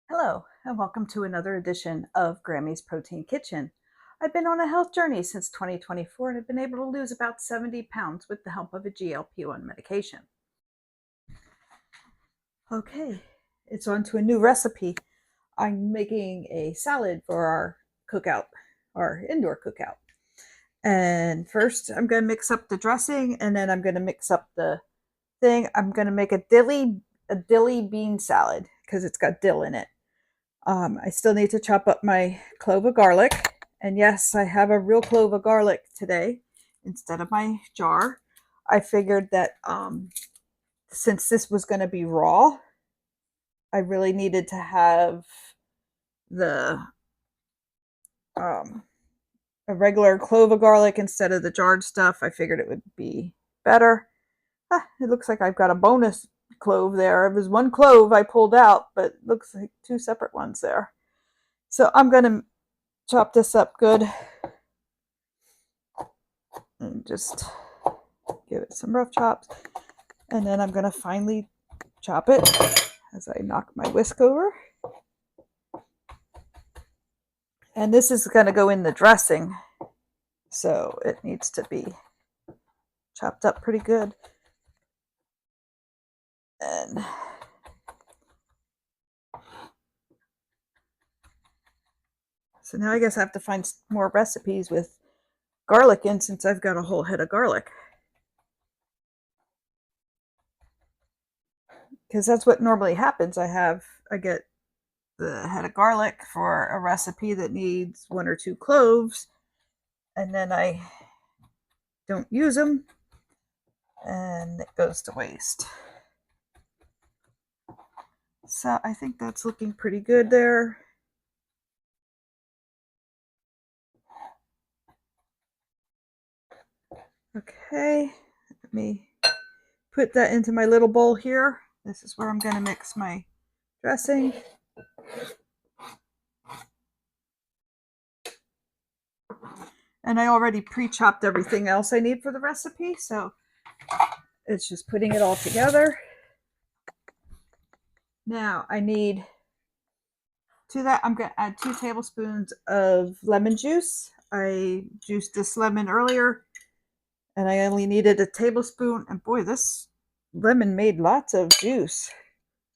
Hello, and welcome to another edition of Grammy's Protein Kitchen. I've been on a health journey since 2024 and have been able to lose about 70 pounds with the help of a GLP-1 medication. Okay, it's on to a new recipe. I'm making a salad for our cookout, our indoor cookout. And first, I'm going to mix up the dressing, and then I'm going to mix up the thing. I'm going to make a dilly bean salad because it's got dill in it. I still need to chop up my clove of garlic. And yes, I have a real clove of garlic today instead of my jar. I figured that since this was going to be raw, I really needed to have the a regular clove of garlic instead of the jarred stuff. I figured it would be better. It looks like I've got a bonus clove there. It was one clove I pulled out, but it looks like two separate ones there. So I'm going to chop this up good and just give it some rough chops. And then I'm going to finely chop it as I knock my whisk over. And this is going to go in the dressing, so it needs to be chopped up pretty good. And so now I guess I have to find more recipes with garlic in, since I've got a whole head of garlic. Because that's what normally happens. I get the head of garlic for a recipe that needs one or two cloves, and then I don't use them, and it goes to waste. So I think that's looking pretty good there. Okay, let me put that into my little bowl here. This is where I'm going to mix my dressing. And I already pre-chopped everything else I need for the recipe, so it's just putting it all together. Now I need, to that I'm going to add 2 tablespoons of lemon juice. I juiced this lemon earlier, and I only needed a tablespoon, and boy, this lemon made lots of juice.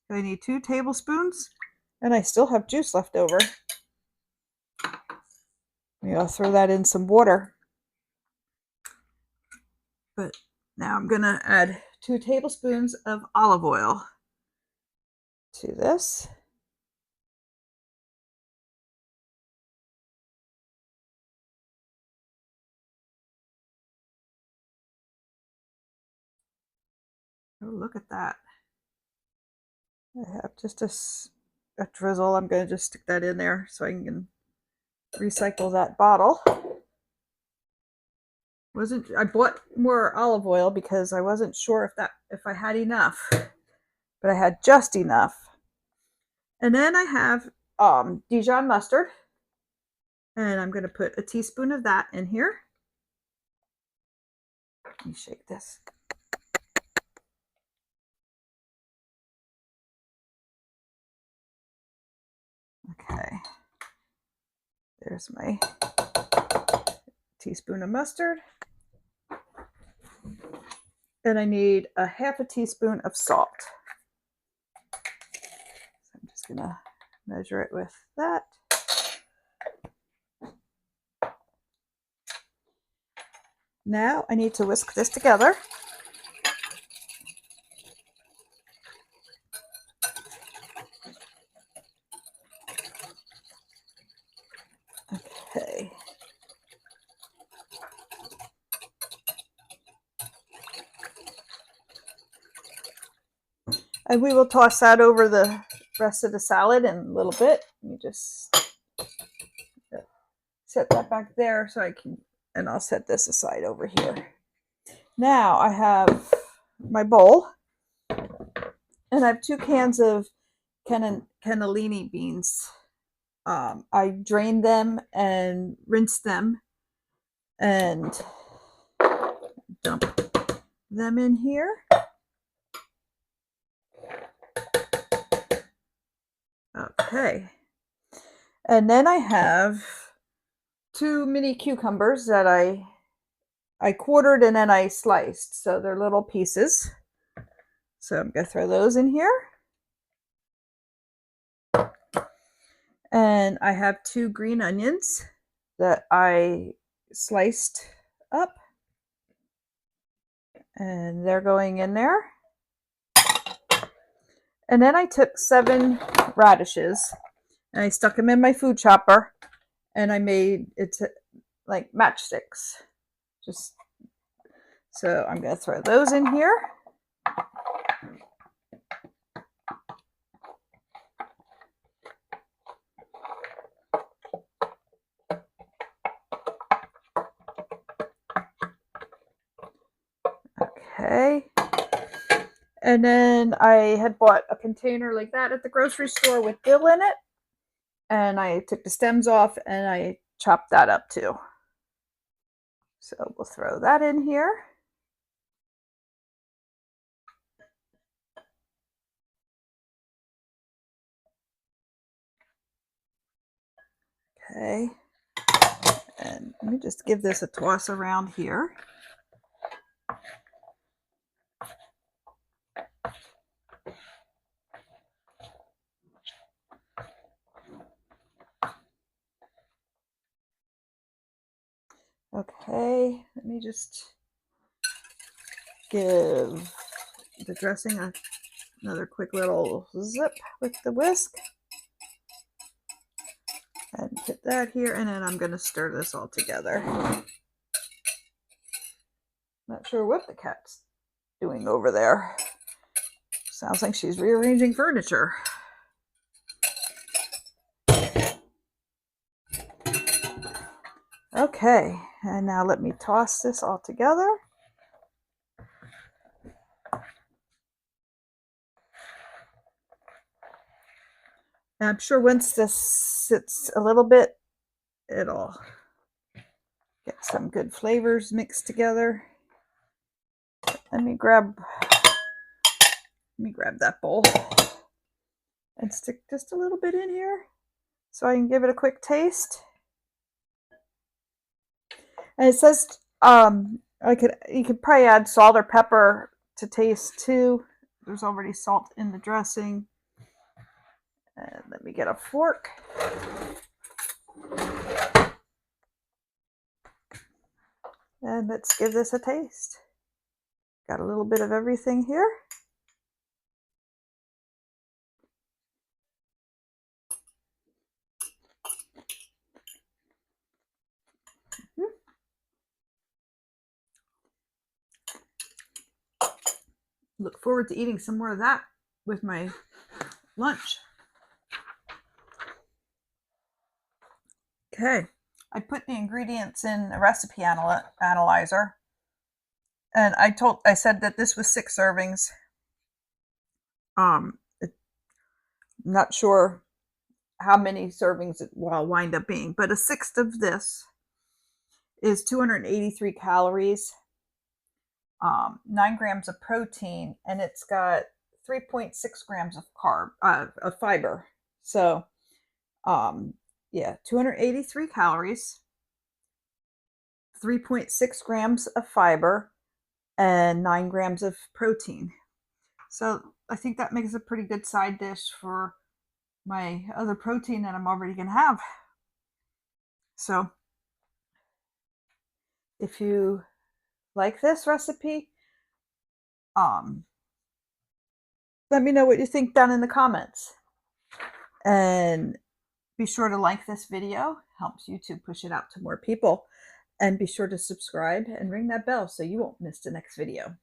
I need 2 tablespoons, and I still have juice left over. Maybe I'll throw that in some water. But now I'm going to add 2 tablespoons of olive oil to this. Oh, look at that. I have just a drizzle. I'm going to just stick that in there so I can recycle that bottle. I bought more olive oil because I wasn't sure if I had enough, but I had just enough. And then I have Dijon mustard, and I'm going to put a teaspoon of that in here. Let me shake this. Okay, there's my teaspoon of mustard. And I need a half a teaspoon of salt. So I'm just gonna measure it with that. Now I need to whisk this together. Okay. And we will toss that over the rest of the salad in a little bit. Let me just set that back there so I can, and I'll set this aside over here. Now I have my bowl, and I have 2 cans of cannellini beans. I drained them and rinsed them and dump them in here. Okay. And then I have 2 mini cucumbers that I quartered and then I sliced. So they're little pieces. So I'm going to throw those in here. And I have 2 green onions that I sliced up. And they're going in there. And then I took 7 radishes and I stuck them in my food chopper and I made it like matchsticks. Just so I'm going to throw those in here. Okay. And then I had bought a container like that at the grocery store with dill in it. And I took the stems off and I chopped that up too. So we'll throw that in here. Okay. And let me just give this a toss around here. Okay, let me just give the dressing another quick little zip with the whisk. And put that here, and then I'm going to stir this all together. Not sure what the cat's doing over there. Sounds like she's rearranging furniture. Okay, and now let me toss this all together. And I'm sure once this sits a little bit, it'll get some good flavors mixed together. Let me grab that bowl and stick just a little bit in here so I can give it a quick taste. And it says you could probably add salt or pepper to taste too. There's already salt in the dressing. And let me get a fork. And let's give this a taste. Got a little bit of everything here. Look forward to eating some more of that with my lunch. Okay, I put the ingredients in a recipe analyzer, and I said that this was 6 servings. Not sure how many servings it will wind up being, but a sixth of this is 283 calories, 9 grams of protein, and it's got 3.6 grams of of fiber. So, yeah, 283 calories, 3.6 grams of fiber, and 9 grams of protein. So I think that makes a pretty good side dish for my other protein that I'm already going to have. So if you like this recipe, let me know what you think down in the comments. And be sure to like this video. Helps YouTube push it out to more people. And be sure to subscribe and ring that bell so you won't miss the next video.